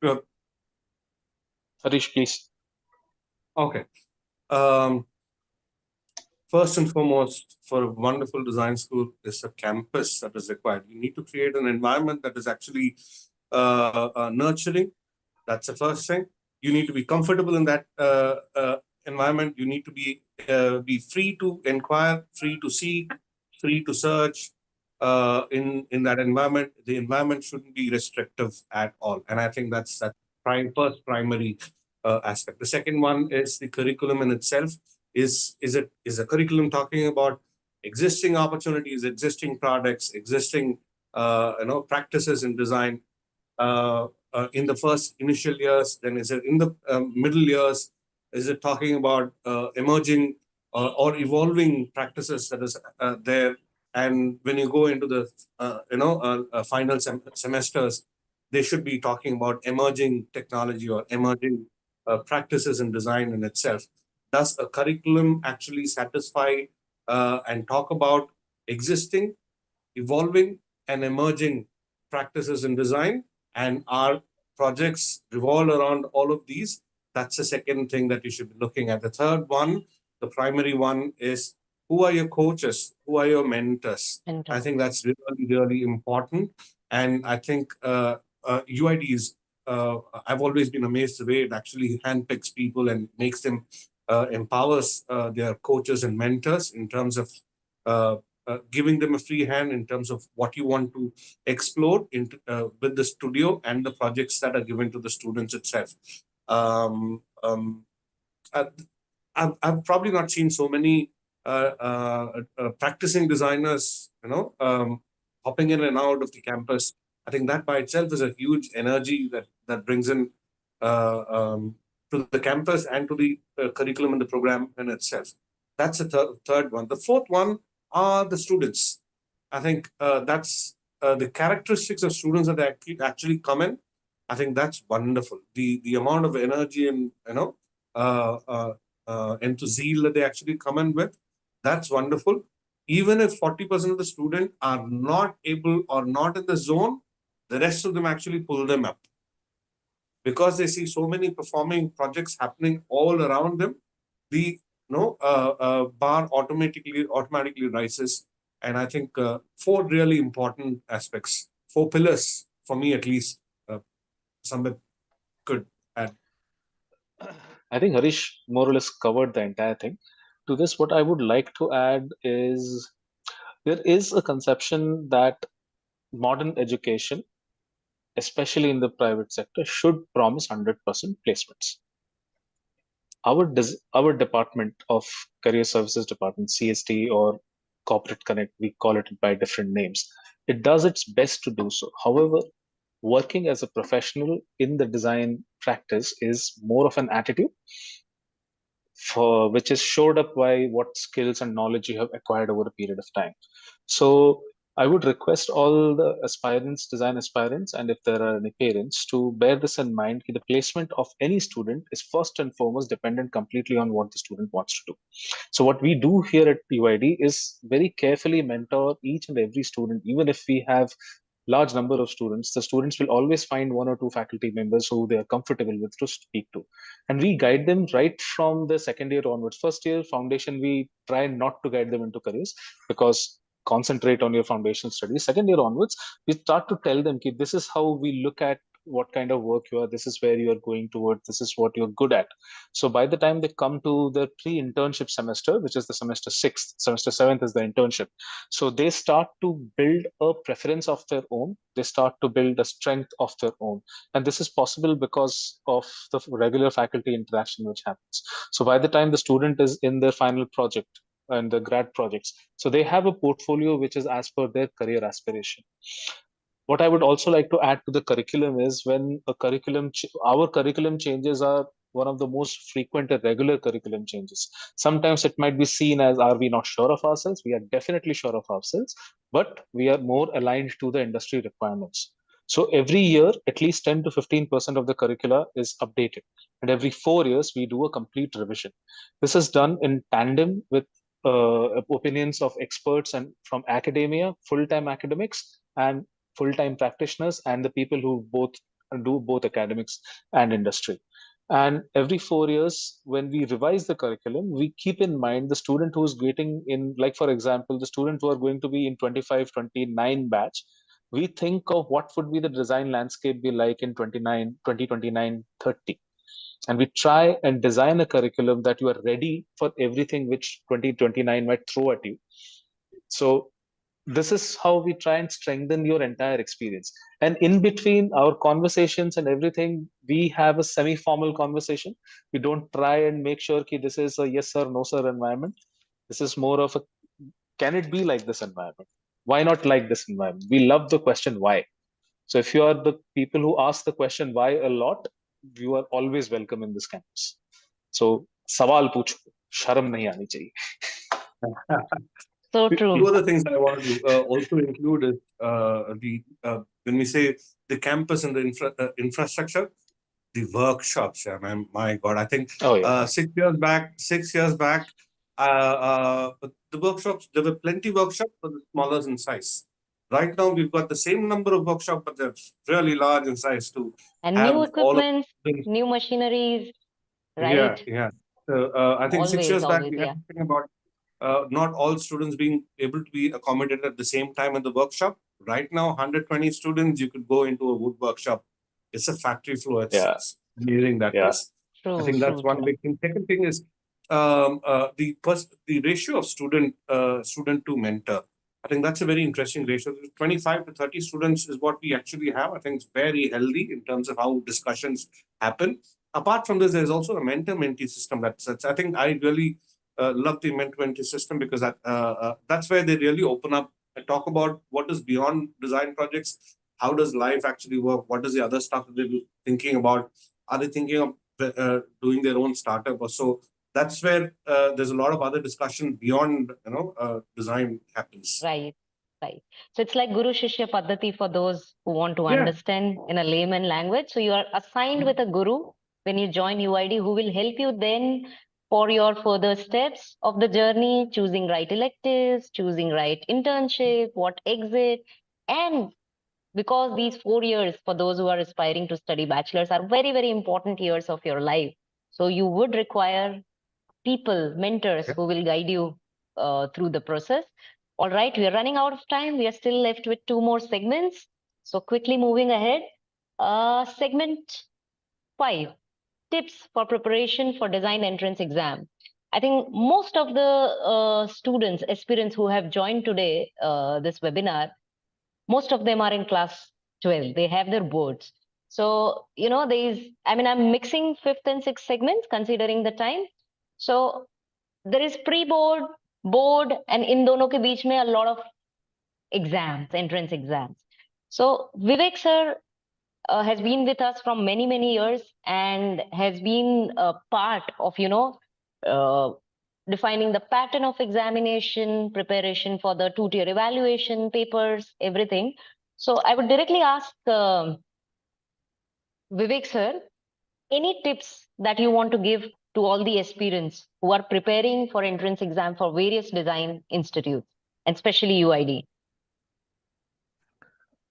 Good. Harish, please. Okay. Um, First and foremost, for a wonderful design school, is a campus that is required. You need to create an environment that is actually nurturing. That's the first thing. You need to be comfortable in that environment. You need to be free to inquire, free to seek, free to search. In that environment, the environment shouldn't be restrictive at all, and I think that's that first primary aspect. The second one is the curriculum in itself. Is a curriculum talking about existing opportunities, existing products, existing practices in design, in the first initial years? Then is it in the middle years? Is it talking about emerging or evolving practices that is there? And when you go into the final semesters, they should be talking about emerging technology or emerging practices in design in itself. Does a curriculum actually satisfy and talk about existing, evolving, and emerging practices in design? And our projects revolve around all of these? That's the second thing that you should be looking at. The third one, the primary one, is who are your coaches? Who are your mentors? I think that's really, really important. And I think UID is, I've always been amazed the way it actually handpicks people and makes them, empowers their coaches and mentors in terms of giving them a free hand in terms of what you want to explore with the studio and the projects that are given to the students itself. Um, um, uh, I've probably not seen so many practicing designers, hopping in and out of the campus. I think that by itself is a huge energy that brings in to the campus and to the curriculum and the program in itself. That's the third one. The fourth one are the students. I think that's the characteristics of students that actually come in. I think that's wonderful. The amount of energy and uh, uh, into zeal that they actually come in with, that's wonderful. Even if 40% of the student are not able or not in the zone, the rest of them actually pull them up because they see so many performing projects happening all around them. The bar automatically rises. And I think four really important aspects, four pillars for me at least. Sambit could add. I think Harish more or less covered the entire thing. To this, what I would like to add is there is a conception that modern education, especially in the private sector, should promise 100% placements. Our department of career services department, CST or Corporate Connect, we call it by different names. It does its best to do so. However, working as a professional in the design practice is more of an attitude, for which is showed up by what skills and knowledge you have acquired over a period of time. So I would request all the aspirants, design aspirants, and if there are any parents, to bear this in mind. The placement of any student is first and foremost dependent completely on what the student wants to do. So what we do here at UID is very carefully mentor each and every student. Even if we have large number of students, the students will always find one or two faculty members who they are comfortable with to speak to, and we guide them right from the second year onwards. First year foundation, we try not to guide them into careers, because concentrate on your foundational studies. Second year onwards, we start to tell them, this is how we look at what kind of work you are, this is where you are going towards, this is what you're good at. So by the time they come to the pre-internship semester, which is the semester 6th, semester 7th is the internship, so they start to build a preference of their own, they start to build a strength of their own. And this is possible because of the regular faculty interaction which happens. So by the time the student is in their final project and the grad projects, so they have a portfolio which is as per their career aspiration. What I would also like to add to the curriculum is, when a our curriculum changes are one of the most frequent and regular curriculum changes. Sometimes it might be seen as, are we not sure of ourselves? We are definitely sure of ourselves, but we are more aligned to the industry requirements. So every year, at least 10 to 15% of the curricula is updated. And every 4 years, we do a complete revision. This is done in tandem with opinions of experts and from academia, full-time academics, and full-time practitioners, and the people who both do both academics and industry. And every 4 years, when we revise the curriculum, we keep in mind the student who is getting in, like, for example, the students who are going to be in 25-29 batch, we think of what would be the design landscape be like in 2029-30. And we try and design a curriculum that you are ready for everything which 2029 might throw at you. So this is how we try and strengthen your entire experience. And in between our conversations and everything, we have a semi-formal conversation. We don't try and make sure that this is a yes sir, no sir environment. This is more of a, can it be like this environment? Why not like this environment? We love the question why. So if you are the people who ask the question why a lot, you are always welcome in this campus. So सवाल पूछो, शर्म नहीं आनी चाहिए. So true. Two other things I want to also include is when we say the campus and the infrastructure, the workshops. Yeah, man, my God, I think 6 years back, the workshops, there were plenty of workshops, but smaller in size. Right now, we've got the same number of workshops, but they're really large in size too. And new equipment, new machineries, right? Yeah. So I think 6 years back, we had something about not all students being able to be accommodated at the same time in the workshop. Right now, 120 students, you could go into a wood workshop. It's a factory floor. It's amazing that is. I think that's one big thing. Second thing is the ratio of student to mentor. I think that's a very interesting ratio. 25 to 30 students is what we actually have. I think it's very healthy in terms of how discussions happen. Apart from this, there's also a mentor-mentee system. I think I really love the mentor-mentee system, because that's where they really open up and talk about what is beyond design projects. How does life actually work? What is the other stuff that they're thinking about? Are they thinking of doing their own startup or so? That's where there's a lot of other discussion beyond design happens. Right. So it's like Guru Shishya Paddhati for those who want to understand in a layman language. So you are assigned with a guru when you join UID, who will help you then for your further steps of the journey, choosing right electives, choosing right internship, what exit. And because these 4 years for those who are aspiring to study bachelors are very, very important years of your life. So you would require people, mentors who will guide you through the process. All right, we are running out of time. We are still left with 2 more segments. So quickly moving ahead. Segment 5, tips for preparation for design entrance exam. I think most of the students, aspirants who have joined today, this webinar, most of them are in class 12. They have their boards. So, I'm mixing 5th and 6th segments considering the time. So there is pre-board, board, and in dono ke beech mein a lot of exams, entrance exams. So Vivek sir, has been with us from many, many years and has been a part of, defining the pattern of examination, preparation for the two-tier evaluation, papers, everything. So I would directly ask Vivek sir, any tips that you want to give to all the aspirants who are preparing for entrance exam for various design institutes, and especially UID?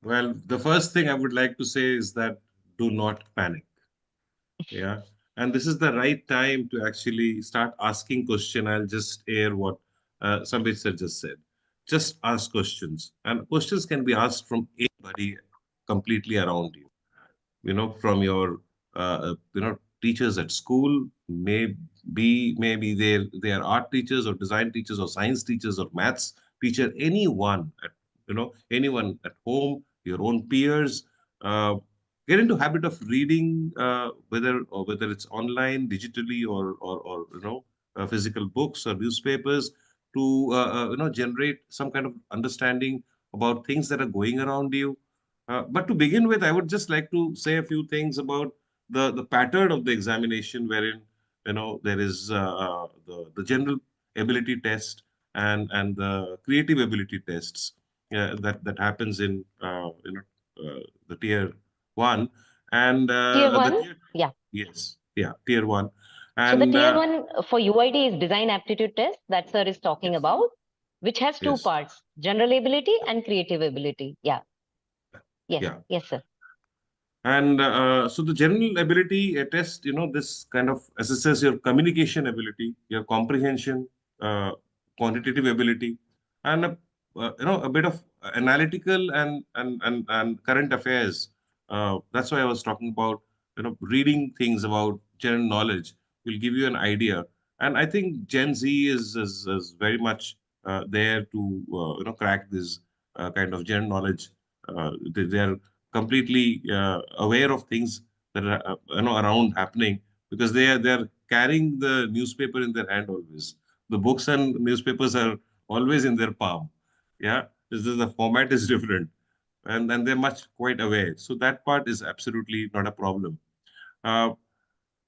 Well, the first thing I would like to say is that do not panic. Yeah. And this is the right time to actually start asking question. I'll just air what Sambit sir just said. Just ask questions. And questions can be asked from anybody completely around you. From your teachers at school, maybe they are art teachers or design teachers or science teachers or maths teacher, anyone at home, your own peers. Get into habit of reading, whether it's online, digitally, or physical books or newspapers, to generate some kind of understanding about things that are going around you. But to begin with, I would just like to say a few things about the pattern of the examination, wherein there is the general ability test and the creative ability tests that happens in the tier 1 and Tier the 1? tier Yeah. yes, yeah, tier 1 So the and tier 1 for UID is design aptitude test that sir is talking yes, about, which has two yes, parts, general ability and creative ability. Yeah. Yes. yeah. Yes, sir. And so the general ability test, this kind of assesses your communication ability, your comprehension, uh, quantitative ability, and a bit of analytical and current affairs. That's why I was talking about, reading things about general knowledge will give you an idea. And I think Gen Z is very much there to crack this kind of general knowledge. They are completely aware of things that are around happening, because they are carrying the newspaper in their hand always. The books and newspapers are always in their palm. Yeah, this is the format is different, and they're much quite aware. So that part is absolutely not a problem. Uh,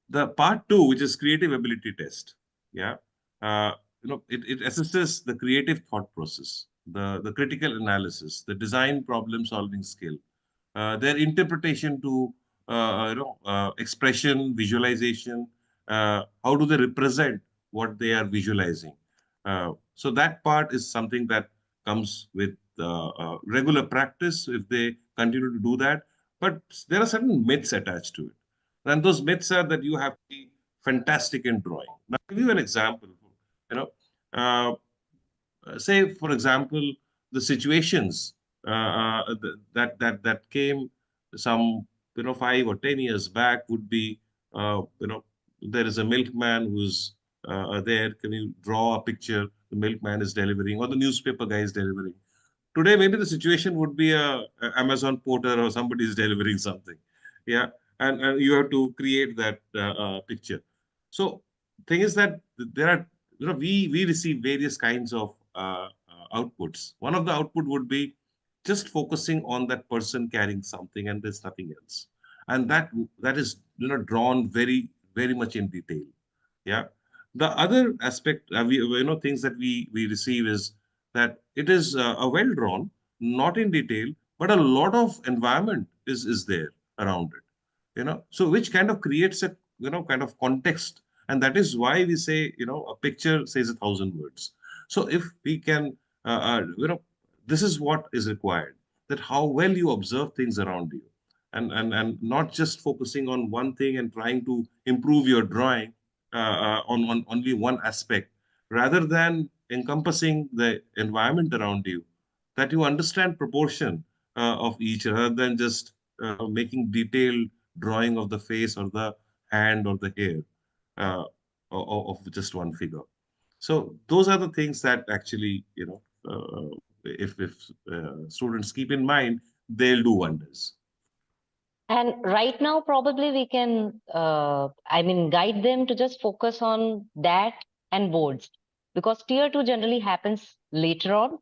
the part 2, which is creative ability test, yeah, it assesses the creative thought process, the critical analysis, the design problem solving skill, their interpretation to expression, visualization, how do they represent what they are visualizing. So that part is something that comes with regular practice if they continue to do that. But there are certain myths attached to it, and those myths are that you have to be fantastic in drawing. Now, I'll give you an example. You know, uh, say, for example, the situations that came some 5 or 10 years back would be, there is a milkman who's there. Can you draw a picture? The milkman is delivering, or the newspaper guy is delivering. Today, maybe the situation would be a Amazon porter or somebody is delivering something. Yeah, and you have to create that picture. So, thing is that there are, we receive various kinds of outputs. One of the output would be just focusing on that person carrying something, and there's nothing else, and that is drawn very very much in detail. Yeah. The other aspect, things that we receive is that it is a well drawn, not in detail, but a lot of environment is there around it. So which kind of creates a kind of context, and that is why we say a picture says 1,000 words. So if we can, this is what is required, that how well you observe things around you, and not just focusing on one thing and trying to improve your drawing on only one aspect, rather than encompassing the environment around you, that you understand proportion of each, rather than just making detailed drawing of the face or the hand or the hair uh, of just one figure. So those are the things that actually, if students keep in mind, they'll do wonders. And right now, probably we can, guide them to just focus on that and boards, because tier 2 generally happens later on.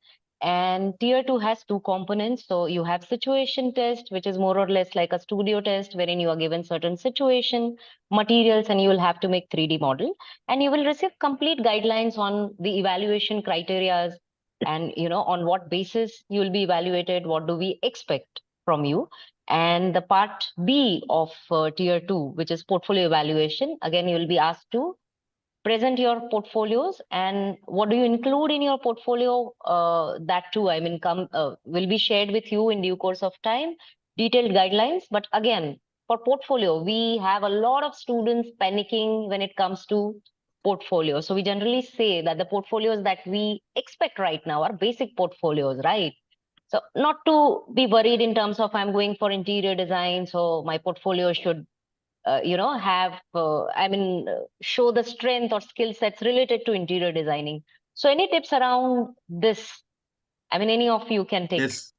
And tier 2 has two components. So you have situation test, which is more or less like a studio test, wherein you are given certain situation, materials, and you will have to make 3D model. And you will receive complete guidelines on the evaluation criteria and, on what basis you will be evaluated, what do we expect from you. And the part B of tier 2, which is portfolio evaluation, again, you will be asked to present your portfolios and what do you include in your portfolio. That too, I mean, will be shared with you in due course of time, detailed guidelines. But again, for portfolio, we have a lot of students panicking when it comes to portfolio. So we generally say that the portfolios that we expect right now are basic portfolios, right? So not to be worried in terms of I'm going for interior design, so my portfolio should have show the strength or skill sets related to interior designing. So any tips around this? I mean, any of you can take. Yes.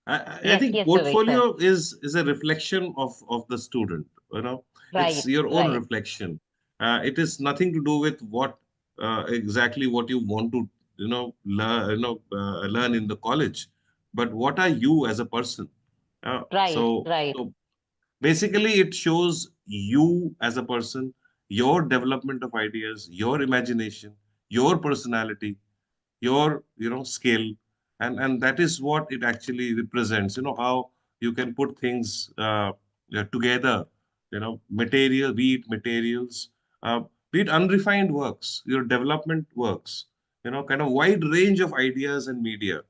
I Yes, think yes, Vivek sir. portfolio is a reflection of the student. It's Right, your own right, reflection. It is nothing to do with what exactly what you want to learn in the college, but what are you as a person? right, So right. so basically, it shows you as a person, your development of ideas, your imagination, your personality, your skill, and that is what it actually represents. How you can put things together. Material, be it materials, be it unrefined works, your development works. Kind of wide range of ideas and media.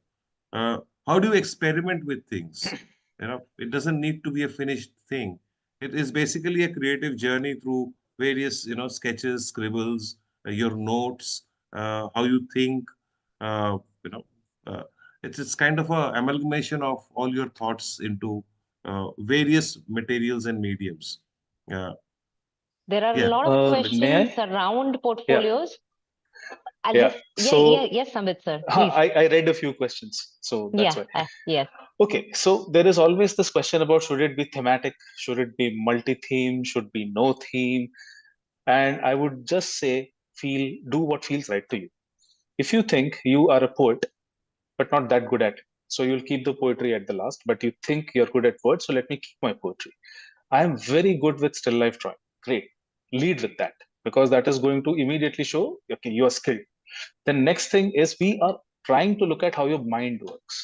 uh, how do you experiment with things? It doesn't need to be a finished thing. It is basically a creative journey through various sketches, scribbles, your notes, how you think. uh, you know uh, it's kind of a amalgamation of all your thoughts into various materials and mediums. uh, There are a yeah, lot of Sambit. May questions I? around Yeah, portfolios. I'll yeah. just, yeah, yeah, So yes, Sambit sir, please. I read a few questions, so that's Yeah, why. yes. Okay, so there is always this question about should it be thematic, should it be multi-theme, should be no theme, and I would just say do what feels right to you. If you think you are a poet but not that good at it, so you'll keep the poetry at the last, but you think you're good at words, so let me keep my poetry. I am very good with still life drawing. Great. Lead with that because that is going to immediately show okay, you are skilled. The next thing is we are trying to look at how your mind works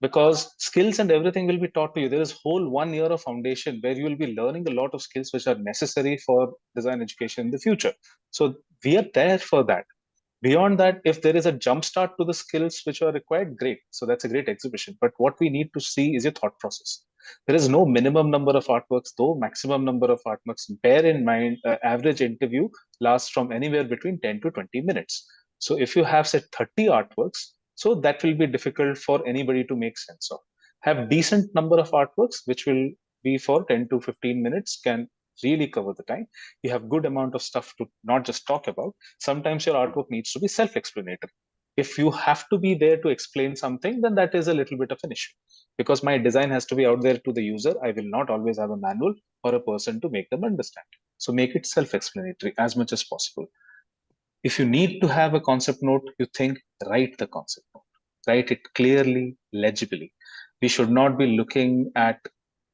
because skills and everything will be taught to you. There is whole 1 year of foundation where you will be learning a lot of skills which are necessary for design education in the future. So we are there for that. Beyond that, if there is a jump start to the skills which are required, great. So that's a great exhibition. But what we need to see is your thought process. There is no minimum number of artworks, though maximum number of artworks. Bear in mind, average interview lasts from anywhere between 10 to 20 minutes. So if you have said 30 artworks, so that will be difficult for anybody to make sense of. Have decent number of artworks, which will be for 10 to 15 minutes, can really cover the time. You have good amount of stuff to not just talk about. Sometimes your artwork needs to be self-explanatory. If you have to be there to explain something, then that is a little bit of an issue. Because my design has to be out there to the user, I will not always have a manual or a person to make them understand. So make it self-explanatory as much as possible. If you need to have a concept note, you think, write the concept note. Write it clearly, legibly. We should not be looking at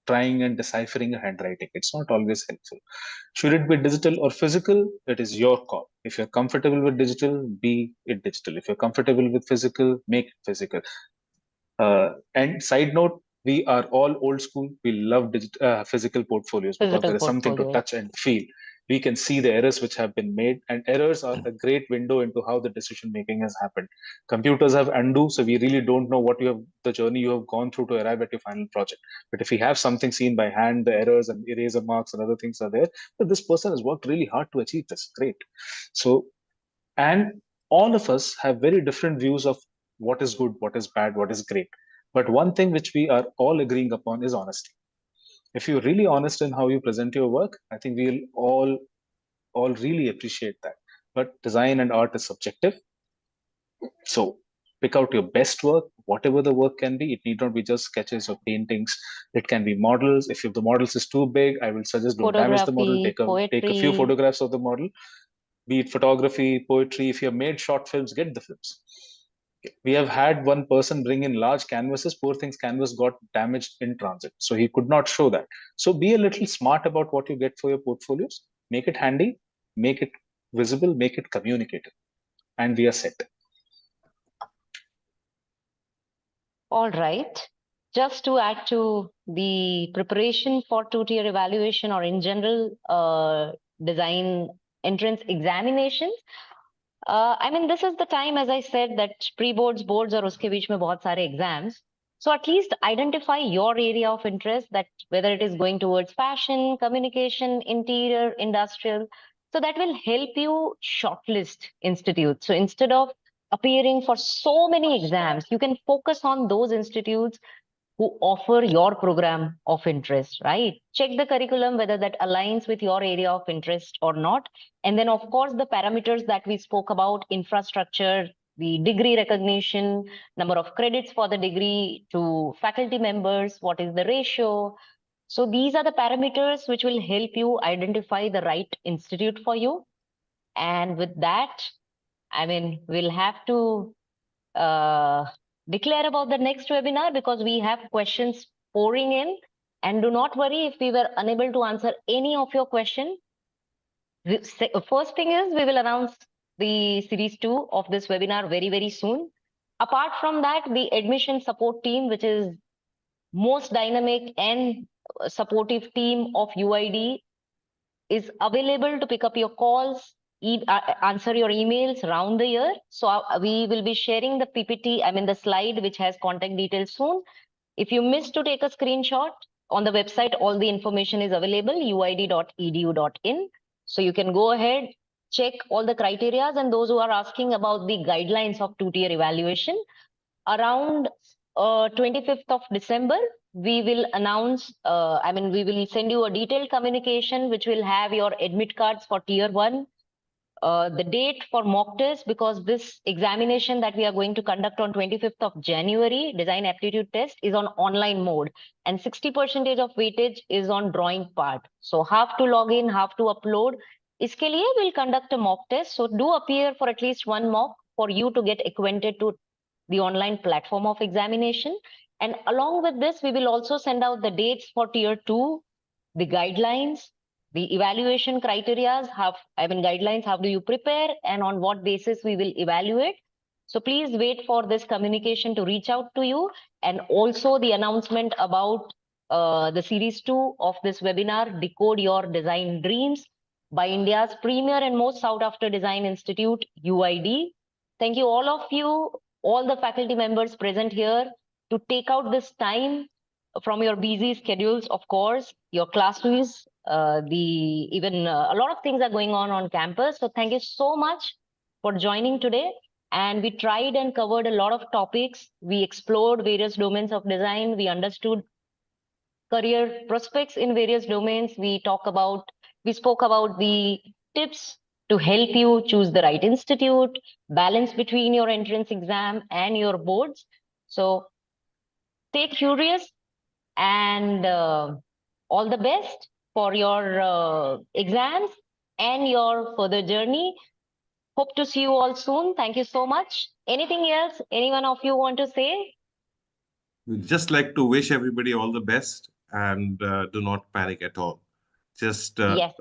trying and deciphering a handwriting. It's not always helpful. Should it be digital or physical? It is your call. If you're comfortable with digital, be it digital. If you're comfortable with physical, make it physical. And side note, we are all old school. We love physical portfolios because Physical there is something to portfolios. touch and feel. We can see the errors which have been made, and errors are a great window into how the decision making has happened. Computers have undo, so we really don't know the journey you have gone through to arrive at your final project. But if we have something seen by hand, the errors and eraser marks and other things are there, but this person has worked really hard to achieve this. Great. So, and all of us have very different views of what is good, what is bad, what is great. But one thing which we are all agreeing upon is honesty. If you're really honest in how you present your work, I think we'll all really appreciate that. But design and art is subjective. So pick out your best work, whatever the work can be. It need not be just sketches or paintings. It can be models. If the models is too big, I will suggest don't damage the model. Photography, Take a few poetry. photographs of the model. Be it photography, poetry. If you have made short films, get the films. We have had one person bring in large canvases. Poor thing's canvas got damaged in transit, so he could not show that. So be a little smart about what you get for your portfolios. Make it handy, make it visible, make it communicative, and we are set. All right. Just to add to the preparation for two-tier evaluation or in general design entrance examinations, I mean, this is the time, as I said, that pre-boards, boards, or uske beech mein bahut sare exams. So at least identify your area of interest, that whether it is going towards fashion, communication, interior, industrial. So that will help you shortlist institutes. So instead of appearing for so many exams, you can focus on those institutes who offer your program of interest, right? Check the curriculum, whether that aligns with your area of interest or not. And then, of course, the parameters that we spoke about, infrastructure, the degree recognition, number of credits for the degree to faculty members, what is the ratio. So these are the parameters which will help you identify the right institute for you. And with that, I mean, we'll have to declare about the next webinar because we have questions pouring in. And do not worry if we were unable to answer any of your questions. First thing is we will announce the series 2 of this webinar very, very soon. Apart from that, the admission support team, which is most dynamic and supportive team of UID, is available to pick up your calls, answer your emails around the year. So we will be sharing the PPT, I mean the slide which has contact details soon. If you missed to take a screenshot, on the website, all the information is available, uid.edu.in. So you can go ahead, check all the criteria, and those who are asking about the guidelines of two-tier evaluation, around 25th of December, we will announce, I mean, we will send you a detailed communication which will have your admit cards for tier 1, the date for mock test, because this examination that we are going to conduct on 25th of January, design aptitude test, is on online mode, and 60% of weightage is on drawing part. So have to log in, have to upload. Iske liye we'll conduct a mock test. So do appear for at least one mock for you to get acquainted to the online platform of examination. And along with this, we will also send out the dates for tier 2, the guidelines, the evaluation criteria, guidelines, how do you prepare and on what basis we will evaluate. So please wait for this communication to reach out to you, and also the announcement about the series 2 of this webinar, Decode Your Design Dreams, by India's premier and most sought after design institute, UID. Thank you all of you, all the faculty members present here, to take out this time from your busy schedules, of course, your classes, even a lot of things are going on campus. So thank you so much for joining today. And we tried and covered a lot of topics. We explored various domains of design. We understood career prospects in various domains. We spoke about the tips to help you choose the right institute, balance between your entrance exam and your boards. So stay curious, and all the best for your exams and your further journey. Hope to see you all soon. Thank you so much. Anything else any one of you want to say? We'd just like to wish everybody all the best, and do not panic at all. Just Yes.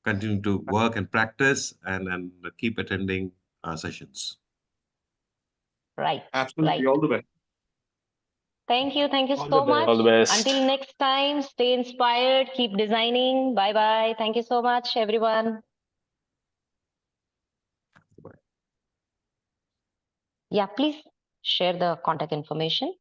continue to work and practice, and keep attending sessions. Right. Absolutely. Right. All the best. Thank you. Thank you All the so best. much. All the best. Until next time, stay inspired, keep designing. Bye-bye. Thank you so much, everyone. Bye. Yeah, please share the contact information.